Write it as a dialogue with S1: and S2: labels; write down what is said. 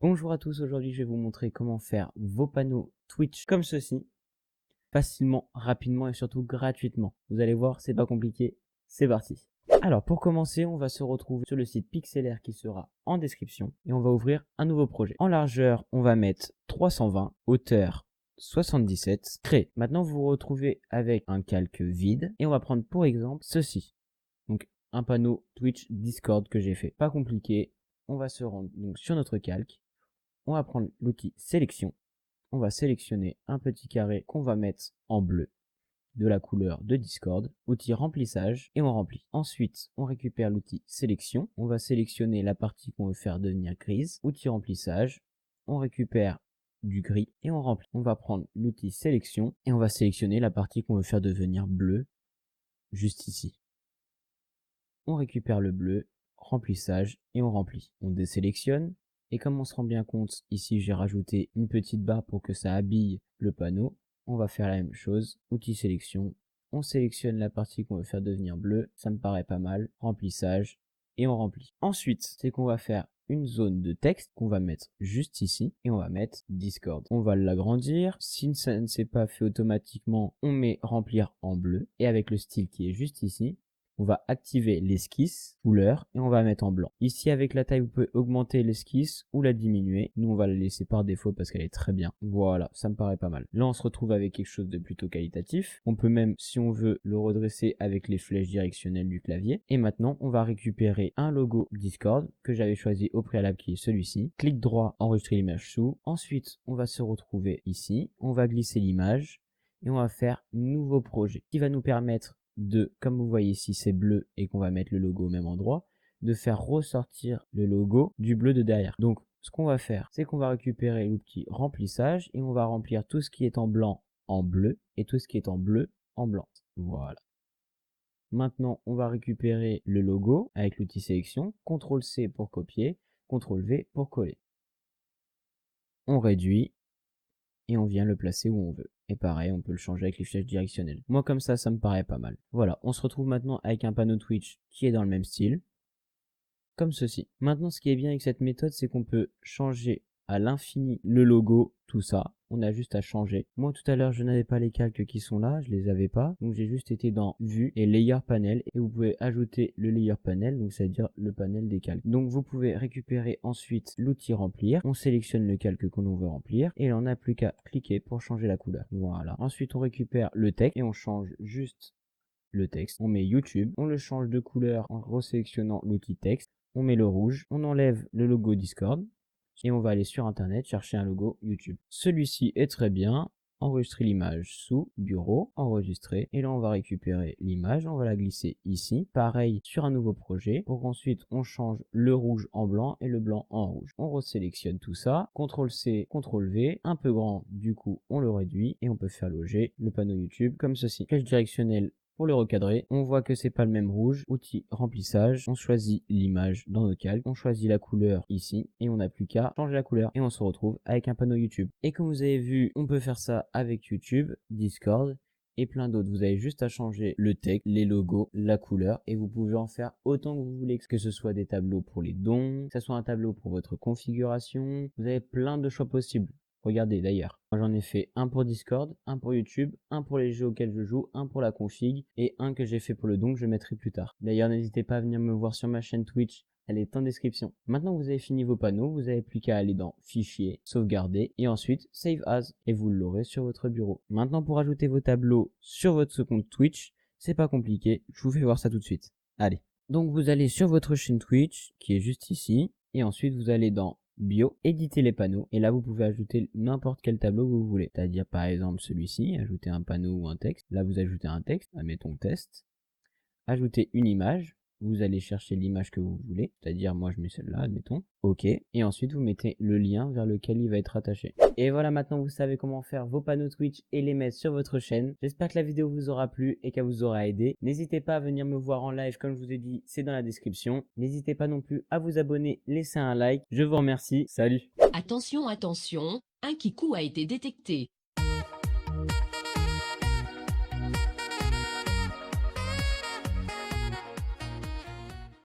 S1: Bonjour à tous, aujourd'hui je vais vous montrer comment faire vos panneaux Twitch comme ceci, facilement, rapidement et surtout gratuitement. Vous allez voir, c'est pas compliqué, c'est parti. Alors pour commencer, on va se retrouver sur le site Pixlr qui sera en description et on va ouvrir un nouveau projet. En largeur, on va mettre 320, hauteur 77, créer. Maintenant vous vous retrouvez avec un calque vide et on va prendre pour exemple ceci. Donc un panneau Twitch Discord que j'ai fait. Pas compliqué, on va se rendre donc sur notre calque. On va prendre l'outil sélection. On va sélectionner un petit carré qu'on va mettre en bleu de la couleur de Discord. Outil remplissage et on remplit. Ensuite, on récupère l'outil sélection. On va sélectionner la partie qu'on veut faire devenir grise. Outil remplissage. On récupère du gris et on remplit. On va prendre l'outil sélection et on va sélectionner la partie qu'on veut faire devenir bleu juste ici. On récupère le bleu, remplissage et on remplit. On désélectionne. Et comme on se rend bien compte, ici j'ai rajouté une petite barre pour que ça habille le panneau. On va faire la même chose, outil sélection. On sélectionne la partie qu'on veut faire devenir bleue, ça me paraît pas mal. Remplissage et on remplit. Ensuite, c'est qu'on va faire une zone de texte qu'on va mettre juste ici et on va mettre Discord. On va l'agrandir. Si ça ne s'est pas fait automatiquement, on met remplir en bleu et avec le style qui est juste ici, on va activer l'esquisse, couleur, et on va mettre en blanc. Ici, avec la taille, vous pouvez augmenter l'esquisse ou la diminuer. Nous, on va la laisser par défaut parce qu'elle est très bien. Voilà, ça me paraît pas mal. Là, on se retrouve avec quelque chose de plutôt qualitatif. On peut même, si on veut, le redresser avec les flèches directionnelles du clavier. Et maintenant, on va récupérer un logo Discord que j'avais choisi au préalable qui est celui-ci. Clic droit, enregistrer l'image sous. Ensuite, on va se retrouver ici. On va glisser l'image et on va faire nouveau projet qui va nous permettre de, comme vous voyez ici c'est bleu et qu'on va mettre le logo au même endroit, de faire ressortir le logo du bleu de derrière. Donc ce qu'on va faire, c'est qu'on va récupérer l'outil remplissage et on va remplir tout ce qui est en blanc en bleu et tout ce qui est en bleu en blanc. Voilà. Maintenant, on va récupérer le logo avec l'outil sélection, CTRL-C pour copier, CTRL-V pour coller. On réduit et on vient le placer où on veut. Et pareil, on peut le changer avec les flèches directionnelles. Moi, comme ça me paraît pas mal. Voilà, on se retrouve maintenant avec un panneau Twitch qui est dans le même style, comme ceci. Maintenant, ce qui est bien avec cette méthode, c'est qu'on peut changer à l'infini le logo, tout ça. On a juste à changer. Moi, tout à l'heure, je n'avais pas les calques qui sont là, je les avais pas. Donc, j'ai juste été dans Vue et Layer Panel. Et vous pouvez ajouter le Layer Panel, donc c'est-à-dire le panel des calques. Donc, vous pouvez récupérer ensuite l'outil remplir. On sélectionne le calque que l'on veut remplir. Et on n'a plus qu'à cliquer pour changer la couleur. Voilà. Ensuite, on récupère le texte et on change juste le texte. On met YouTube. On le change de couleur en resélectionnant l'outil texte. On met le rouge. On enlève le logo Discord et on va aller sur internet chercher un logo YouTube. Celui-ci est très bien. Enregistrer l'image sous bureau, enregistrer, et là on va récupérer l'image, on va la glisser ici, pareil sur un nouveau projet, pour qu'ensuite on change le rouge en blanc et le blanc en rouge. On resélectionne tout ça, CTRL-C, CTRL-V, un peu grand, du coup on le réduit, et on peut faire loger le panneau YouTube comme ceci. Flèche directionnelle pour le recadrer, on voit que c'est pas le même rouge. Outil remplissage, on choisit l'image dans nos calques, on choisit la couleur ici et on n'a plus qu'à changer la couleur et on se retrouve avec un panneau YouTube. Et comme vous avez vu, on peut faire ça avec YouTube, Discord et plein d'autres. Vous avez juste à changer le texte, les logos, la couleur et vous pouvez en faire autant que vous voulez, que ce soit des tableaux pour les dons, que ce soit un tableau pour votre configuration. Vous avez plein de choix possibles. Regardez d'ailleurs, moi j'en ai fait un pour Discord, un pour YouTube, un pour les jeux auxquels je joue, un pour la config et un que j'ai fait pour le don que je mettrai plus tard. D'ailleurs n'hésitez pas à venir me voir sur ma chaîne Twitch, elle est en description. Maintenant que vous avez fini vos panneaux, vous n'avez plus qu'à aller dans Fichier, Sauvegarder et ensuite Save As et vous l'aurez sur votre bureau. Maintenant pour ajouter vos tableaux sur votre compte Twitch, c'est pas compliqué, je vous fais voir ça tout de suite. Allez. Donc vous allez sur votre chaîne Twitch qui est juste ici et ensuite vous allez dans Bio, éditer les panneaux et là vous pouvez ajouter n'importe quel tableau que vous voulez, c'est-à-dire par exemple celui-ci, ajouter un panneau ou un texte. Là vous ajoutez un texte, admettons test, ajouter une image, vous allez chercher l'image que vous voulez, c'est-à-dire moi je mets celle-là, admettons, ok, et ensuite vous mettez le lien vers lequel il va être attaché. Et voilà, maintenant vous savez comment faire vos panneaux Twitch et les mettre sur votre chaîne. J'espère que la vidéo vous aura plu et qu'elle vous aura aidé. N'hésitez pas à venir me voir en live, comme je vous ai dit, c'est dans la description. N'hésitez pas non plus à vous abonner, laisser un like. Je vous remercie, salut.
S2: Attention, attention, un kikou a été détecté.